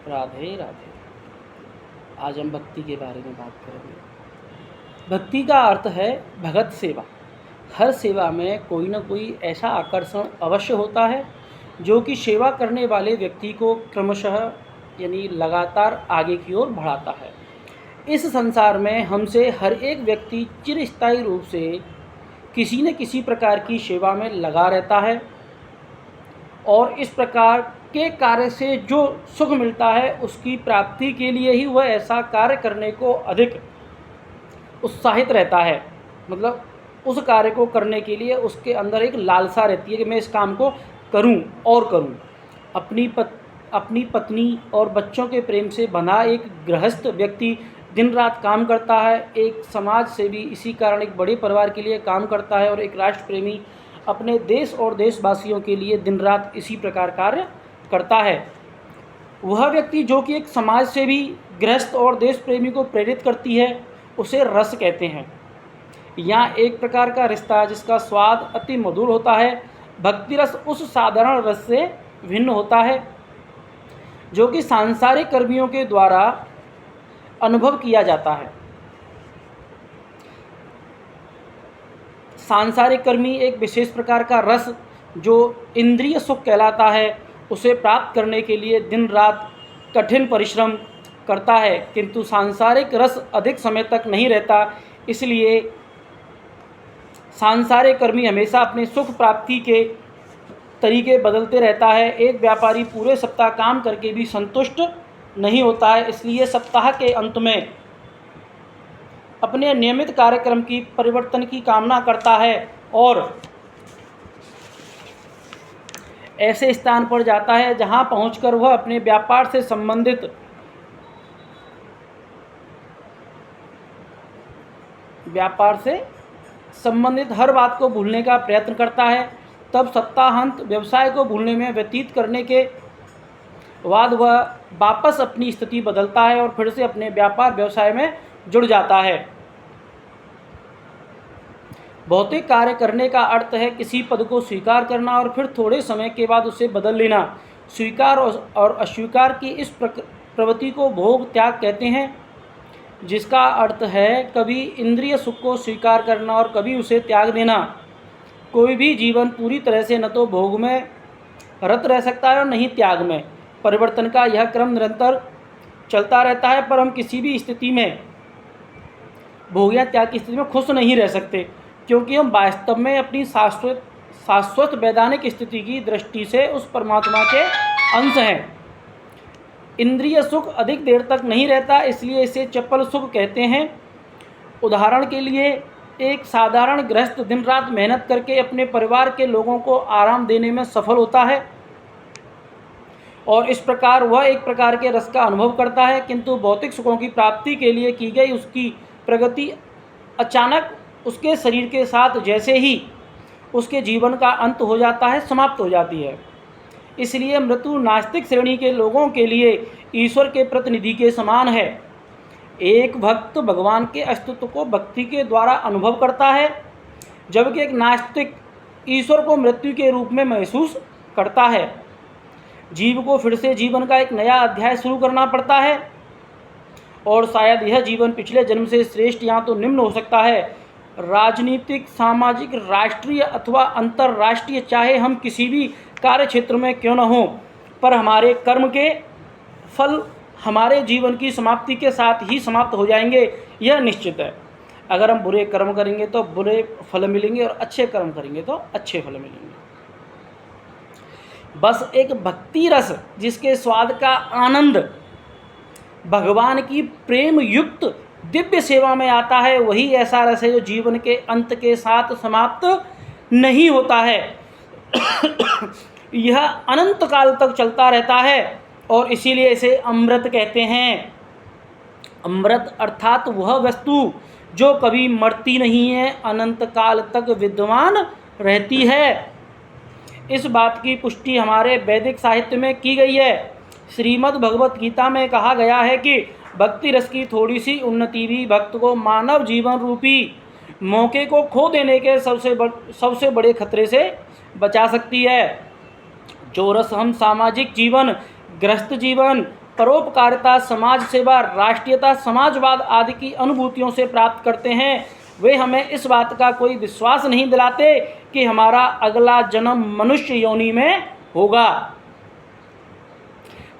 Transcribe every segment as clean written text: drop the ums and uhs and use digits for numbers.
राधे राधे। आज हम भक्ति के बारे में बात करेंगे। भक्ति का अर्थ है भगत सेवा। हर सेवा में कोई ना कोई ऐसा आकर्षण अवश्य होता है जो कि सेवा करने वाले व्यक्ति को क्रमशः यानी लगातार आगे की ओर बढ़ाता है। इस संसार में हमसे हर एक व्यक्ति चिरस्थायी रूप से किसी न किसी प्रकार की सेवा में लगा रहता है और इस प्रकार के कार्य से जो सुख मिलता है उसकी प्राप्ति के लिए ही वह ऐसा कार्य करने को अधिक उत्साहित रहता है। मतलब उस कार्य को करने के लिए उसके अंदर एक लालसा रहती है कि मैं इस काम को करूं और करूं। अपनी पत्नी और बच्चों के प्रेम से बंधा एक गृहस्थ व्यक्ति दिन रात काम करता है। एक समाज से भी इसी कारण एक बड़े परिवार के लिए काम करता है और एक राष्ट्र प्रेमी अपने देश और देशवासियों के लिए दिन रात इसी प्रकार कार्य करता है। वह व्यक्ति जो कि एक समाज से भी गृहस्थ और देश प्रेमी को प्रेरित करती है उसे रस कहते हैं। यहाँ एक प्रकार का रिश्ता जिसका स्वाद अति मधुर होता है। भक्ति रस उस साधारण रस से भिन्न होता है जो कि सांसारिक कर्मियों के द्वारा अनुभव किया जाता है। सांसारिक कर्मी एक विशेष प्रकार का रस जो इंद्रिय सुख कहलाता है उसे प्राप्त करने के लिए दिन रात कठिन परिश्रम करता है, किंतु सांसारिक रस अधिक समय तक नहीं रहता। इसलिए सांसारिक कर्मी हमेशा अपने सुख प्राप्ति के तरीके बदलते रहता है। एक व्यापारी पूरे सप्ताह काम करके भी संतुष्ट नहीं होता है, इसलिए सप्ताह के अंत में अपने नियमित कार्यक्रम की परिवर्तन की कामना करता है और ऐसे स्थान पर जाता है जहां पहुंचकर वह अपने व्यापार से संबंधित हर बात को भूलने का प्रयत्न करता है। तब सप्ताहांत व्यवसाय को भूलने में व्यतीत करने के बाद वह वापस अपनी स्थिति बदलता है और फिर से अपने व्यापार व्यवसाय में जुड़ जाता है। भौतिक कार्य करने का अर्थ है किसी पद को स्वीकार करना और फिर थोड़े समय के बाद उसे बदल लेना। स्वीकार और अस्वीकार की इस प्रवृत्ति को भोग त्याग कहते हैं, जिसका अर्थ है कभी इंद्रिय सुख को स्वीकार करना और कभी उसे त्याग देना। कोई भी जीवन पूरी तरह से न तो भोग में रत रह सकता है और नहीं त्याग में। परिवर्तन का यह क्रम निरंतर चलता रहता है, पर हम किसी भी स्थिति में भोग या त्याग की स्थिति में खुश नहीं रह सकते, क्योंकि हम वास्तव में अपनी शाश्वत वैधानिक स्थिति की दृष्टि से उस परमात्मा के अंश हैं। इंद्रिय सुख अधिक देर तक नहीं रहता, इसलिए इसे चपल सुख कहते हैं। उदाहरण के लिए एक साधारण गृहस्थ दिन रात मेहनत करके अपने परिवार के लोगों को आराम देने में सफल होता है और इस प्रकार वह एक प्रकार के रस का अनुभव करता है, किंतु भौतिक सुखों की प्राप्ति के लिए की गई उसकी प्रगति अचानक उसके शरीर के साथ जैसे ही उसके जीवन का अंत हो जाता है समाप्त हो जाती है। इसलिए मृत्यु नास्तिक श्रेणी के लोगों के लिए ईश्वर के प्रतिनिधि के समान है। एक भक्त भगवान के अस्तित्व को भक्ति के द्वारा अनुभव करता है, जबकि एक नास्तिक ईश्वर को मृत्यु के रूप में महसूस करता है। जीव को फिर से जीवन का एक नया अध्याय शुरू करना पड़ता है और शायद यह जीवन पिछले जन्म से श्रेष्ठ या तो निम्न हो सकता है। राजनीतिक, सामाजिक, राष्ट्रीय अथवा अंतर्राष्ट्रीय, चाहे हम किसी भी कार्य क्षेत्र में क्यों न हों, पर हमारे कर्म के फल हमारे जीवन की समाप्ति के साथ ही समाप्त हो जाएंगे, यह निश्चित है। अगर हम बुरे कर्म करेंगे तो बुरे फल मिलेंगे और अच्छे कर्म करेंगे तो अच्छे फल मिलेंगे। बस एक भक्ति रस जिसके स्वाद का आनंद भगवान की प्रेम युक्त दिव्य सेवा में आता है, वही ऐसा रस है जो जीवन के अंत के साथ समाप्त नहीं होता है। यह अनंत काल तक चलता रहता है और इसीलिए इसे अमृत कहते हैं। अमृत अर्थात वह वस्तु जो कभी मरती नहीं है, अनंत काल तक विद्यमान रहती है। इस बात की पुष्टि हमारे वैदिक साहित्य में की गई है। श्रीमद् भगवत गीता में कहा गया है कि भक्ति रस की थोड़ी सी उन्नति भी भक्त को मानव जीवन रूपी मौके को खो देने के सबसे बड़े खतरे से बचा सकती है। जो रस हम सामाजिक जीवन, गृहस्थ जीवन परोपकारिता, समाज सेवा, राष्ट्रीयता, समाजवाद आदि की अनुभूतियों से प्राप्त करते हैं, वे हमें इस बात का कोई विश्वास नहीं दिलाते कि हमारा अगला जन्म मनुष्य योनि में होगा।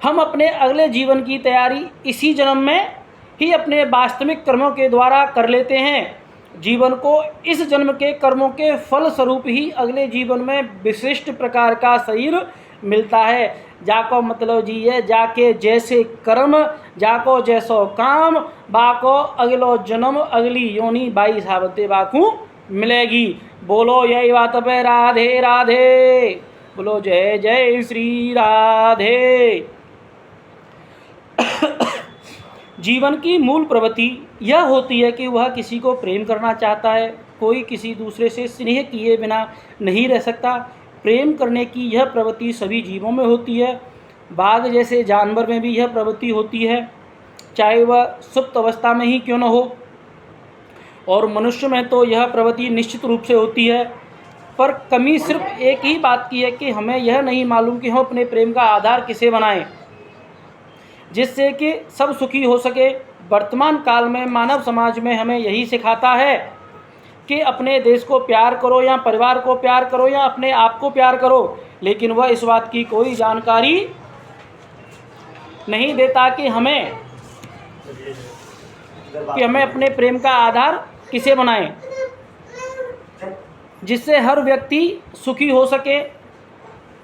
हम अपने अगले जीवन की तैयारी इसी जन्म में ही अपने वास्तविक कर्मों के द्वारा कर लेते हैं। जीवन को इस जन्म के कर्मों के फल स्वरूप ही अगले जीवन में विशिष्ट प्रकार का शरीर मिलता है। जाको मतलब जी है जाके जैसे कर्म, जाको जैसो काम, बाको अगलो जन्म अगली योनि बाई साबते बाकू मिलेगी। बोलो यही बात पे राधे राधे, बोलो जय जय श्री राधे। जीवन की मूल प्रवृत्ति यह होती है कि वह किसी को प्रेम करना चाहता है। कोई किसी दूसरे से स्नेह किए बिना नहीं रह सकता। प्रेम करने की यह प्रवृत्ति सभी जीवों में होती है। बाघ जैसे जानवर में भी यह प्रवृत्ति होती है, चाहे वह सुप्त अवस्था में ही क्यों न हो। और मनुष्य में तो यह प्रवृत्ति निश्चित रूप से होती है। पर कमी सिर्फ एक ही बात की है कि हमें यह नहीं मालूम कि हम अपने प्रेम का आधार किसे बनाएं, जिससे कि सब सुखी हो सके। वर्तमान काल में मानव समाज में हमें यही सिखाता है कि अपने देश को प्यार करो या परिवार को प्यार करो या अपने आप को प्यार करो, लेकिन वह इस बात की कोई जानकारी नहीं देता कि हमें अपने प्रेम का आधार किसे बनाएं, जिससे हर व्यक्ति सुखी हो सके।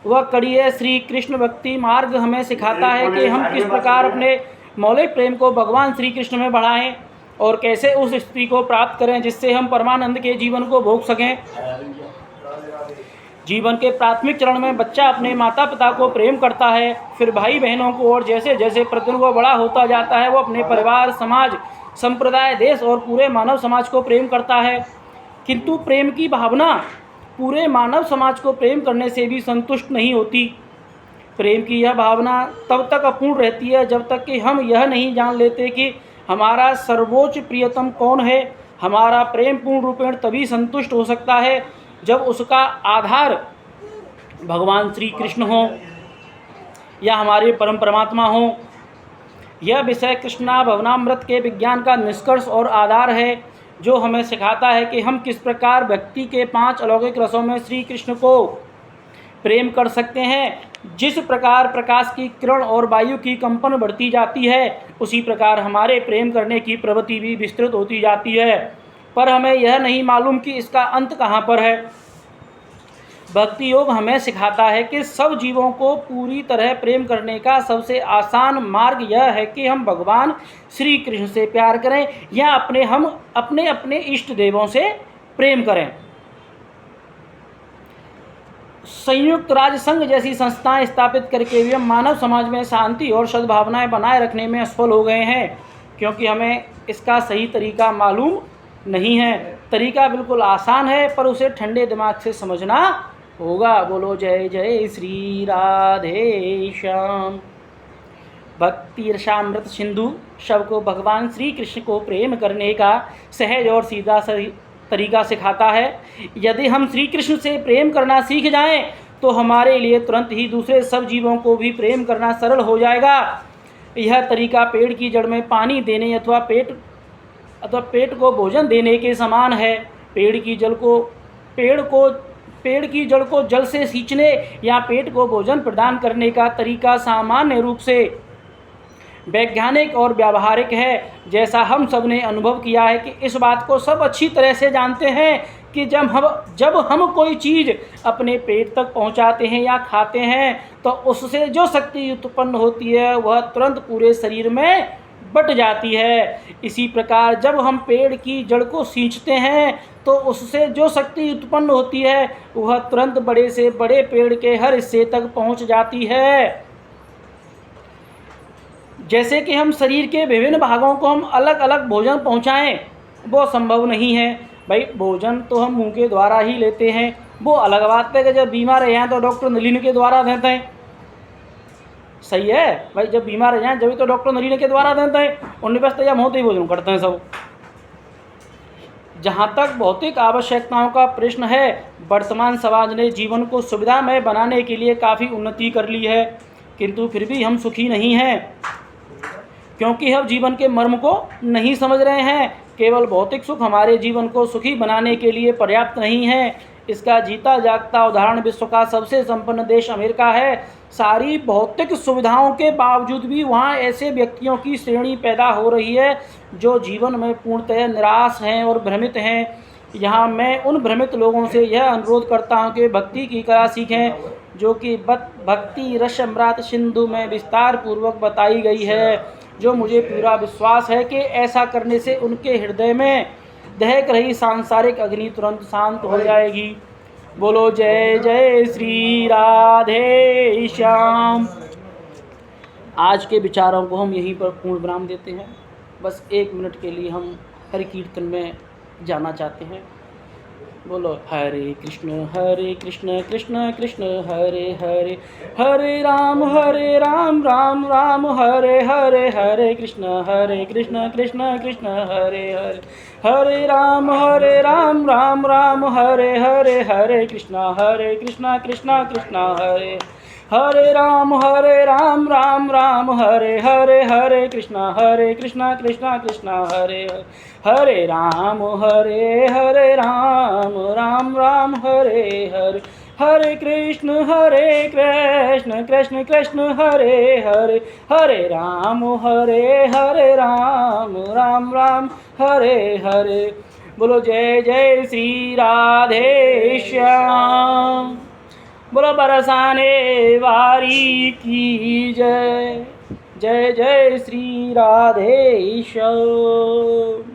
वह कड़िए श्री कृष्ण भक्ति मार्ग हमें सिखाता है कि हम किस प्रकार अपने मौलिक प्रेम को भगवान श्री कृष्ण में बढ़ाएं और कैसे उस स्थिति को प्राप्त करें जिससे हम परमानंद के जीवन को भोग सकें। जीवन के प्राथमिक चरण में बच्चा अपने माता पिता को प्रेम करता है, फिर भाई बहनों को, और जैसे जैसे प्रतिदिन वो बड़ा होता जाता है वो अपने परिवार, समाज, संप्रदाय, देश और पूरे मानव समाज को प्रेम करता है। किंतु प्रेम की भावना पूरे मानव समाज को प्रेम करने से भी संतुष्ट नहीं होती। प्रेम की यह भावना तब तक अपूर्ण रहती है जब तक कि हम यह नहीं जान लेते कि हमारा सर्वोच्च प्रियतम कौन है। हमारा प्रेम पूर्ण रूपेण तभी संतुष्ट हो सकता है जब उसका आधार भगवान श्री कृष्ण हो या हमारे परम परमात्मा हो। यह विषय कृष्णा भवनामृत के विज्ञान का निष्कर्ष और आधार है, जो हमें सिखाता है कि हम किस प्रकार व्यक्ति के 5 अलौकिक रसों में श्री कृष्ण को प्रेम कर सकते हैं। जिस प्रकार प्रकाश की किरण और वायु की कंपन बढ़ती जाती है, उसी प्रकार हमारे प्रेम करने की प्रवृत्ति भी विस्तृत होती जाती है, पर हमें यह नहीं मालूम कि इसका अंत कहाँ पर है। भक्ति योग हमें सिखाता है कि सब जीवों को पूरी तरह प्रेम करने का सबसे आसान मार्ग यह है कि हम भगवान श्री कृष्ण से प्यार करें या हम अपने इष्ट देवों से प्रेम करें। संयुक्त राज्य संघ जैसी संस्थाएं स्थापित करके भी हम मानव समाज में शांति और सद्भावनाएं बनाए रखने में असफल हो गए हैं, क्योंकि हमें इसका सही तरीका मालूम नहीं है। तरीका बिल्कुल आसान है, पर उसे ठंडे दिमाग से समझना होगा। बोलो जय जय श्री राधे श्याम। भक्ति रसामृत सिंधु सबको भगवान श्री कृष्ण को प्रेम करने का सहज और सीधा तरीका सिखाता है। यदि हम श्री कृष्ण से प्रेम करना सीख जाएं तो हमारे लिए तुरंत ही दूसरे सब जीवों को भी प्रेम करना सरल हो जाएगा। यह तरीका पेड़ की जड़ में पानी देने अथवा पेट को भोजन देने के समान है। पेड़ की जड़ को जल से सींचने या पेट को भोजन प्रदान करने का तरीका सामान्य रूप से वैज्ञानिक और व्यावहारिक है। जैसा हम सब ने अनुभव किया है कि इस बात को सब अच्छी तरह से जानते हैं कि जब हम कोई चीज़ अपने पेट तक पहुंचाते हैं या खाते हैं तो उससे जो शक्ति उत्पन्न होती है वह तुरंत पूरे शरीर में बट जाती है। इसी प्रकार जब हम पेड़ की जड़ को सींचते हैं तो उससे जो शक्ति उत्पन्न होती है वह तुरंत बड़े से बड़े पेड़ के हर हिस्से तक पहुंच जाती है। जैसे कि हम शरीर के विभिन्न भागों को हम अलग अलग भोजन पहुंचाएं, वो संभव नहीं है। भाई भोजन तो हम मुंह के द्वारा ही लेते हैं, वो अलग बात है कि जब बीमार रह जाएँ तो डॉक्टर नलिन के द्वारा देते हैं। सही है भाई, जब बीमार रह जाएँ जब तो डॉक्टर नलिन के द्वारा देते हैं, उन्हें बस तैयार होते ही भोजन करते हैं सब। जहाँ तक भौतिक आवश्यकताओं का प्रश्न है, वर्तमान समाज ने जीवन को सुविधामय बनाने के लिए काफ़ी उन्नति कर ली है, किंतु फिर भी हम सुखी नहीं हैं। क्योंकि हम जीवन के मर्म को नहीं समझ रहे हैं। केवल भौतिक सुख हमारे जीवन को सुखी बनाने के लिए पर्याप्त नहीं है। इसका जीता जागता उदाहरण विश्व का सबसे संपन्न देश अमेरिका है। सारी भौतिक सुविधाओं के बावजूद भी वहाँ ऐसे व्यक्तियों की श्रेणी पैदा हो रही है जो जीवन में पूर्णतः निराश हैं और भ्रमित हैं। यहाँ मैं उन भ्रमित लोगों से यह अनुरोध करता हूँ कि भक्ति की कला सीखें, जो कि भक्ति रसम्राट सिंधु में विस्तार पूर्वक बताई गई है, जो मुझे पूरा विश्वास है कि ऐसा करने से उनके हृदय में दहक रही सांसारिक अग्नि तुरंत शांत हो जाएगी। बोलो जय जय श्री राधे श्याम। आज के विचारों को हम यहीं पर पूर्ण विराम देते हैं। बस 1 मिनट के लिए हम हरि कीर्तन में जाना चाहते हैं। बोलो हरे कृष्ण कृष्ण कृष्ण हरे हरे, हरे राम राम राम हरे हरे, हरे कृष्ण कृष्ण कृष्ण हरे हरे, हरे राम राम राम हरे हरे, हरे कृष्ण कृष्ण कृष्ण हरे, हरे राम राम राम हरे हरे, हरे कृष्ण कृष्ण कृष्ण हरे, हरे राम राम राम हरे हरे, हरे कृष्ण कृष्ण कृष्ण हरे हरे, हरे राम राम राम हरे हरे। बोलो जय जय श्री राधे श्याम। बोलो बरसाने वारी की जय, जय जय श्री राधे श्याम।